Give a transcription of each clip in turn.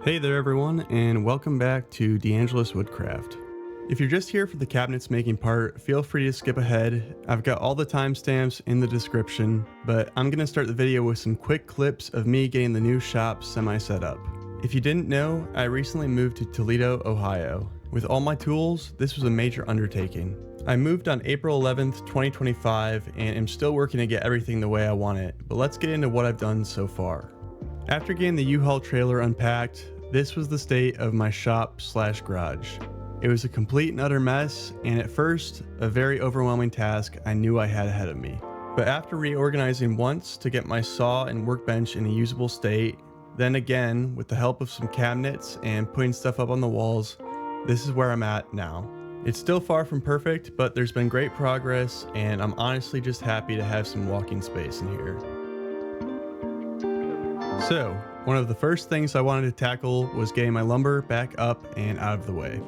Hey there everyone, and welcome back to D'Angelo's Woodcraft. If you're just here for the cabinets making part, feel free to skip ahead. I've got all the timestamps in the description, but I'm going to start the video with some quick clips of me getting the new shop semi-set up. If you didn't know, I recently moved to Toledo, Ohio. With all my tools, this was a major undertaking. I moved on April 11th, 2025, and am still working to get everything the way I want it, but let's get into what I've done so far. After getting the U-Haul trailer unpacked, this was the state of my shop/garage. It was a complete and utter mess, and at first, a very overwhelming task I knew I had ahead of me. But after reorganizing once to get my saw and workbench in a usable state, then again with the help of some cabinets and putting stuff up on the walls, this is where I'm at now. It's still far from perfect, but there's been great progress, and I'm honestly just happy to have some walking space in here. So, one of the first things I wanted to tackle was getting my lumber back up and out of the way.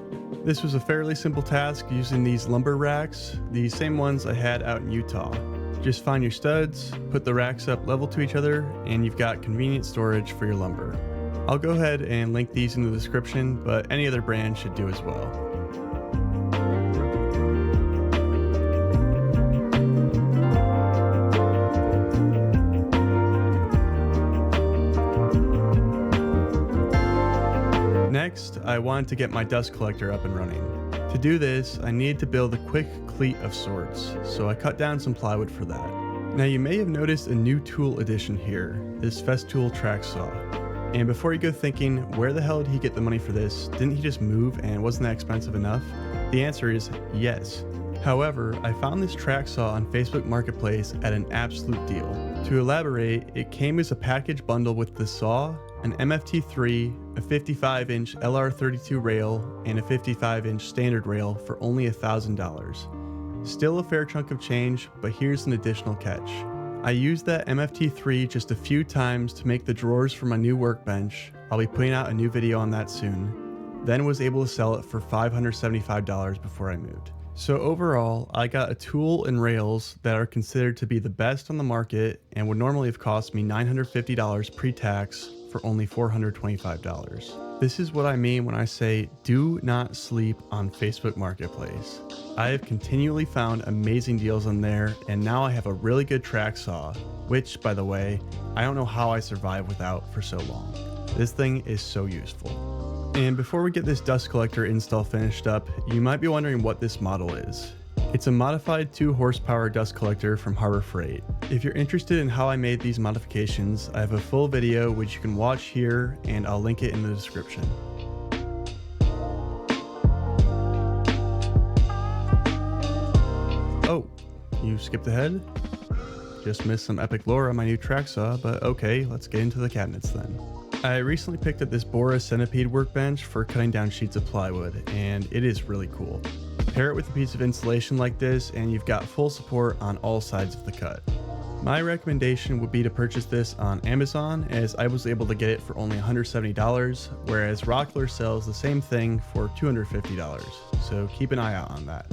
This was a fairly simple task using these lumber racks, the same ones I had out in Utah. Just find your studs, put the racks up level to each other, and you've got convenient storage for your lumber. I'll go ahead and link these in the description, but any other brand should do as well. Next, I wanted to get my dust collector up and running. To do this, I needed to build a quick cleat of sorts, so I cut down some plywood for that. Now you may have noticed a new tool addition here, this Festool Tracksaw. And before you go thinking, where the hell did he get the money for this? Didn't he just move and wasn't that expensive enough? The answer is yes. However, I found this Tracksaw on Facebook Marketplace at an absolute deal. To elaborate, it came as a package bundle with the saw, an MFT3, a 55-inch LR32 rail, and a 55-inch standard rail for only $1,000. Still a fair chunk of change, but here's an additional catch. I used that MFT3 just a few times to make the drawers for my new workbench. I'll be putting out a new video on that soon. Then was able to sell it for $575 before I moved. So overall, I got a tool and rails that are considered to be the best on the market and would normally have cost me $950 pre-tax for only $425. This is what I mean when I say do not sleep on Facebook Marketplace. I have continually found amazing deals on there, and now I have a really good track saw, which, by the way, I don't know how I survived without for so long. This thing is so useful. And before we get this dust collector install finished up, you might be wondering what this model is. It's a modified 2 horsepower dust collector from Harbor Freight. If you're interested in how I made these modifications, I have a full video which you can watch here, and I'll link it in the description. Oh, you skipped ahead? Just missed some epic lore on my new Tracksaw, but okay, let's get into the cabinets then. I recently picked up this Bora Centipede workbench for cutting down sheets of plywood, and it is really cool. Pair it with a piece of insulation like this, and you've got full support on all sides of the cut. My recommendation would be to purchase this on Amazon, as I was able to get it for only $170, whereas Rockler sells the same thing for $250, so keep an eye out on that.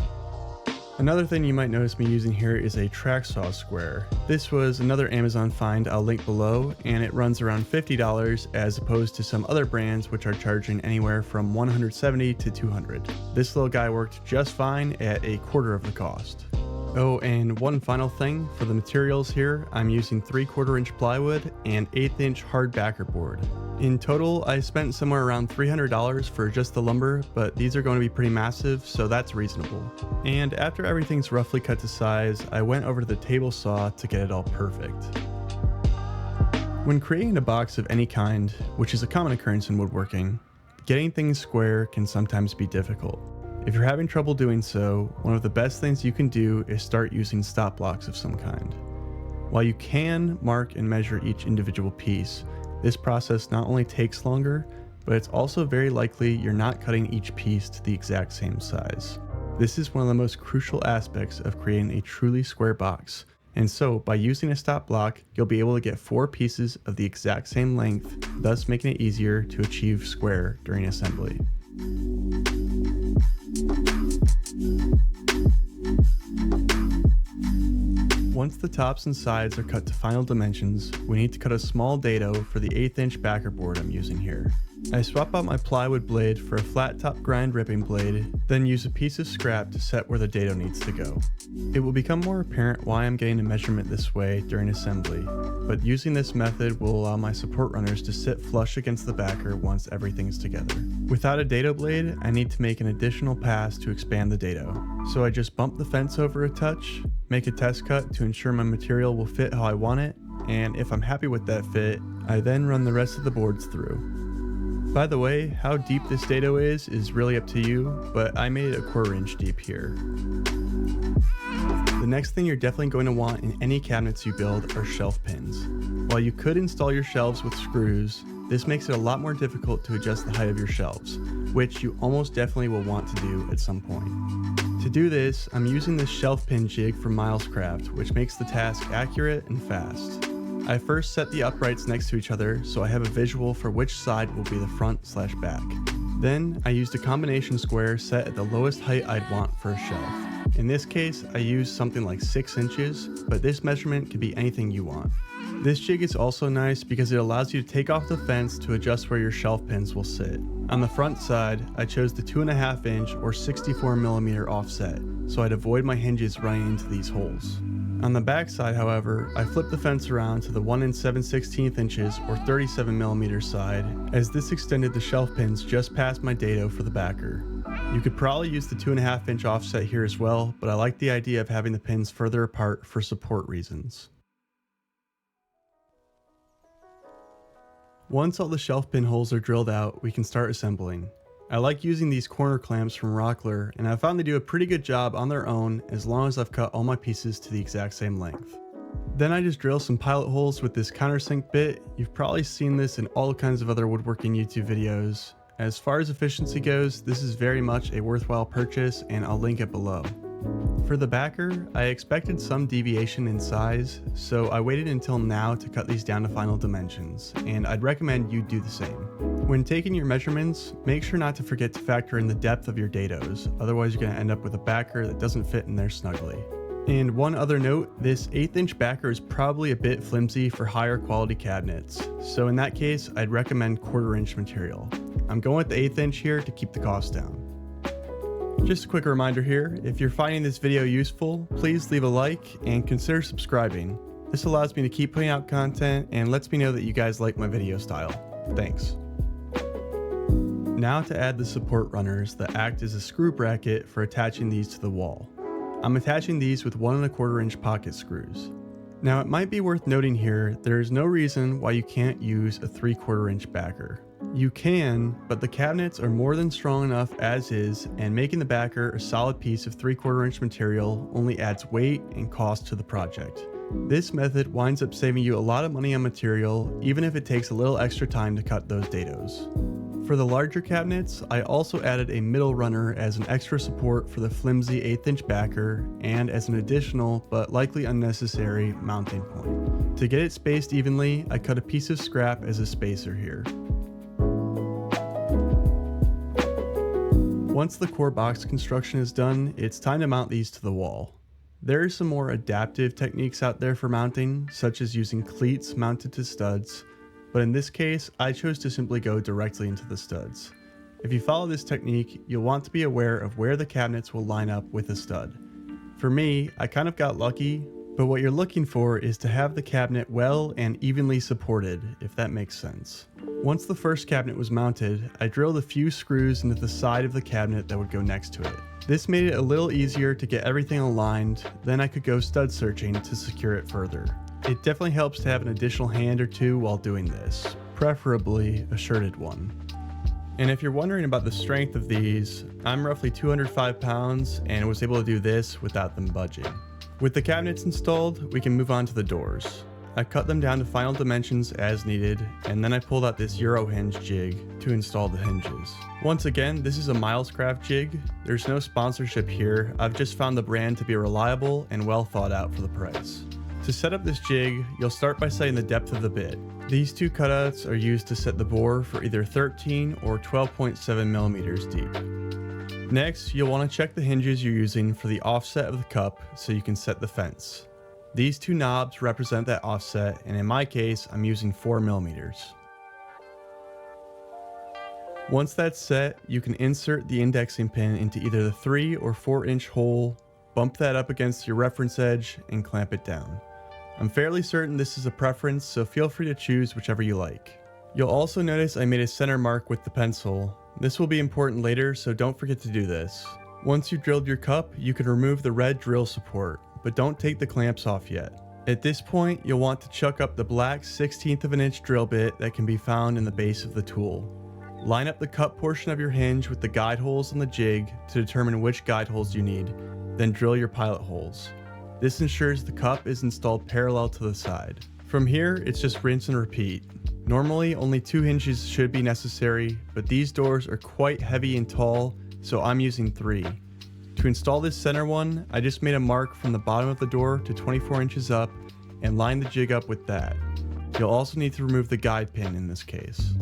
Another thing you might notice me using here is a Tracksaw square. This was another Amazon find I'll link below, and it runs around $50 as opposed to some other brands which are charging anywhere from $170 to $200. This little guy worked just fine at a quarter of the cost. Oh, and one final thing, for the materials here, I'm using 3/4 inch plywood and 1/8 inch hard backer board. In total, I spent somewhere around $300 for just the lumber, but these are going to be pretty massive, so that's reasonable. And after everything's roughly cut to size, I went over to the table saw to get it all perfect. When creating a box of any kind, which is a common occurrence in woodworking, getting things square can sometimes be difficult. If you're having trouble doing so, one of the best things you can do is start using stop blocks of some kind. While you can mark and measure each individual piece, this process not only takes longer, but it's also very likely you're not cutting each piece to the exact same size. This is one of the most crucial aspects of creating a truly square box, and so by using a stop block, you'll be able to get 4 pieces of the exact same length, thus making it easier to achieve square during assembly. Once the tops and sides are cut to final dimensions, we need to cut a small dado for the 1/8 inch backer board I'm using here. I swap out my plywood blade for a flat top grind ripping blade, then use a piece of scrap to set where the dado needs to go. It will become more apparent why I'm getting a measurement this way during assembly, but using this method will allow my support runners to sit flush against the backer once everything's together. Without a dado blade, I need to make an additional pass to expand the dado. So I just bump the fence over a touch, make a test cut to ensure my material will fit how I want it, and if I'm happy with that fit, I then run the rest of the boards through. By the way, how deep this dado is really up to you, but I made it a 1/4 inch deep here. The next thing you're definitely going to want in any cabinets you build are shelf pins. While you could install your shelves with screws, this makes it a lot more difficult to adjust the height of your shelves, which you almost definitely will want to do at some point. To do this, I'm using this shelf pin jig from Milescraft, which makes the task accurate and fast. I first set the uprights next to each other so I have a visual for which side will be the front/back. Then I used a combination square set at the lowest height I'd want for a shelf. In this case, I used something like 6 inches, but this measurement can be anything you want. This jig is also nice because it allows you to take off the fence to adjust where your shelf pins will sit. On the front side, I chose the 2.5 inch or 64mm offset, so I'd avoid my hinges running into these holes. On the back side, however, I flipped the fence around to the 1 7/16 inches or 37mm side, as this extended the shelf pins just past my dado for the backer. You could probably use the 2.5 inch offset here as well, but I like the idea of having the pins further apart for support reasons. Once all the shelf pin holes are drilled out, we can start assembling. I like using these corner clamps from Rockler, and I found they do a pretty good job on their own as long as I've cut all my pieces to the exact same length. Then I just drill some pilot holes with this Countersink bit. You've probably seen this in all kinds of other woodworking YouTube videos. As far as efficiency goes, this is very much a worthwhile purchase, and I'll link it below. For the backer, I expected some deviation in size, so I waited until now to cut these down to final dimensions, and I'd recommend you do the same. When taking your measurements, make sure not to forget to factor in the depth of your dados, otherwise you're going to end up with a backer that doesn't fit in there snugly. And one other note, this 1/8 inch backer is probably a bit flimsy for higher quality cabinets, so in that case I'd recommend 1/4 inch material. I'm going with the 1/8 inch here to keep the cost down. Just a quick reminder here, if you're finding this video useful, please leave a like and consider subscribing. This allows me to keep putting out content and lets me know that you guys like my video style. Thanks. Now to add the support runners that act as a screw bracket for attaching these to the wall. I'm attaching these with 1 1/4 inch pocket screws. Now it might be worth noting here, there is no reason why you can't use a 3/4 inch backer. You can, but the cabinets are more than strong enough as is, and making the backer a solid piece of 3/4 inch material only adds weight and cost to the project. This method winds up saving you a lot of money on material, even if it takes a little extra time to cut those dados. For the larger cabinets, I also added a middle runner as an extra support for the flimsy 1/8 inch backer and as an additional, but likely unnecessary, mounting point. To get it spaced evenly, I cut a piece of scrap as a spacer here. Once the core box construction is done, it's time to mount these to the wall. There are some more adaptive techniques out there for mounting, such as using cleats mounted to studs, but in this case, I chose to simply go directly into the studs. If you follow this technique, you'll want to be aware of where the cabinets will line up with a stud. For me, I kind of got lucky, but what you're looking for is to have the cabinet well and evenly supported, if that makes sense. Once the first cabinet was mounted, I drilled a few screws into the side of the cabinet that would go next to it. This made it a little easier to get everything aligned, then I could go stud searching to secure it further. It definitely helps to have an additional hand or two while doing this, preferably a shirted one. And if you're wondering about the strength of these, I'm roughly 205 pounds and was able to do this without them budging. With the cabinets installed, we can move on to the doors. I cut them down to final dimensions as needed, and then I pulled out this Euro hinge jig to install the hinges. Once again, this is a Milescraft jig. There's no sponsorship here, I've just found the brand to be reliable and well thought out for the price. To set up this jig, you'll start by setting the depth of the bit. These two cutouts are used to set the bore for either 13 or 12.7 millimeters deep. Next, you'll want to check the hinges you're using for the offset of the cup so you can set the fence. These two knobs represent that offset, and in my case, I'm using 4 millimeters. Once that's set, you can insert the indexing pin into either the 3 or 4 inch hole, bump that up against your reference edge, and clamp it down. I'm fairly certain this is a preference, so feel free to choose whichever you like. You'll also notice I made a center mark with the pencil. This will be important later, so don't forget to do this. Once you've drilled your cup, you can remove the red drill support, but don't take the clamps off yet. At this point, you'll want to chuck up the black 1/16 of an inch drill bit that can be found in the base of the tool. Line up the cup portion of your hinge with the guide holes on the jig to determine which guide holes you need, then drill your pilot holes. This ensures the cup is installed parallel to the side. From here, it's just rinse and repeat. Normally, only 2 hinges should be necessary, but these doors are quite heavy and tall, so I'm using 3. To install this center one, I just made a mark from the bottom of the door to 24 inches up and lined the jig up with that. You'll also need to remove the guide pin in this case.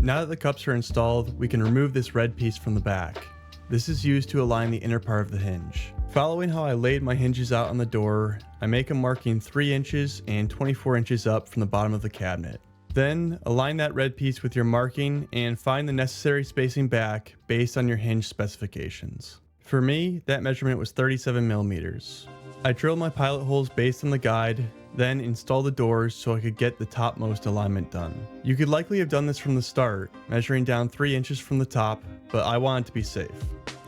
Now that the cups are installed, we can remove this red piece from the back. This is used to align the inner part of the hinge. Following how I laid my hinges out on the door, I make a marking 3 inches and 24 inches up from the bottom of the cabinet. Then, align that red piece with your marking and find the necessary spacing back based on your hinge specifications. For me, that measurement was 37 millimeters. I drilled my pilot holes based on the guide, then installed the doors so I could get the topmost alignment done. You could likely have done this from the start, measuring down 3 inches from the top, but I wanted to be safe.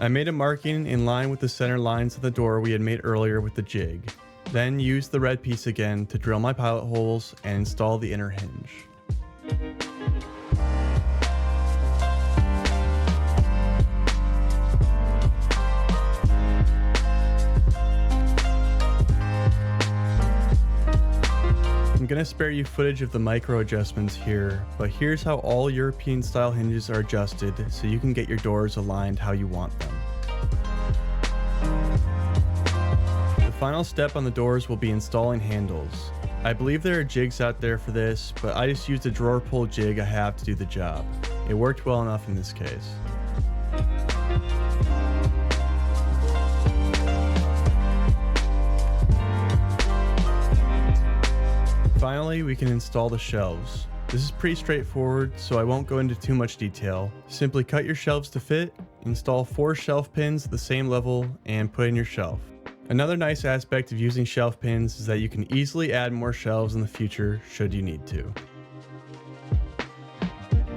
I made a marking in line with the center lines of the door we had made earlier with the jig, then used the red piece again to drill my pilot holes and install the inner hinge. I'm gonna spare you footage of the micro adjustments here, but here's how all European style hinges are adjusted so you can get your doors aligned how you want them. The final step on the doors will be installing handles. I believe there are jigs out there for this, but I just used a drawer pull jig I have to do the job. It worked well enough in this case. Finally, we can install the shelves. This is pretty straightforward, so I won't go into too much detail. Simply cut your shelves to fit, install 4 shelf pins at the same level, and put in your shelf. Another nice aspect of using shelf pins is that you can easily add more shelves in the future should you need to.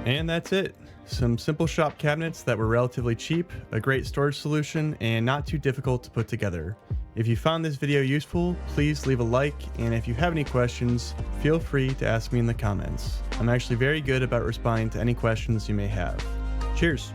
And that's it. Some simple shop cabinets that were relatively cheap, a great storage solution, and not too difficult to put together. If you found this video useful, please leave a like, and if you have any questions, feel free to ask me in the comments. I'm actually very good about responding to any questions you may have. Cheers!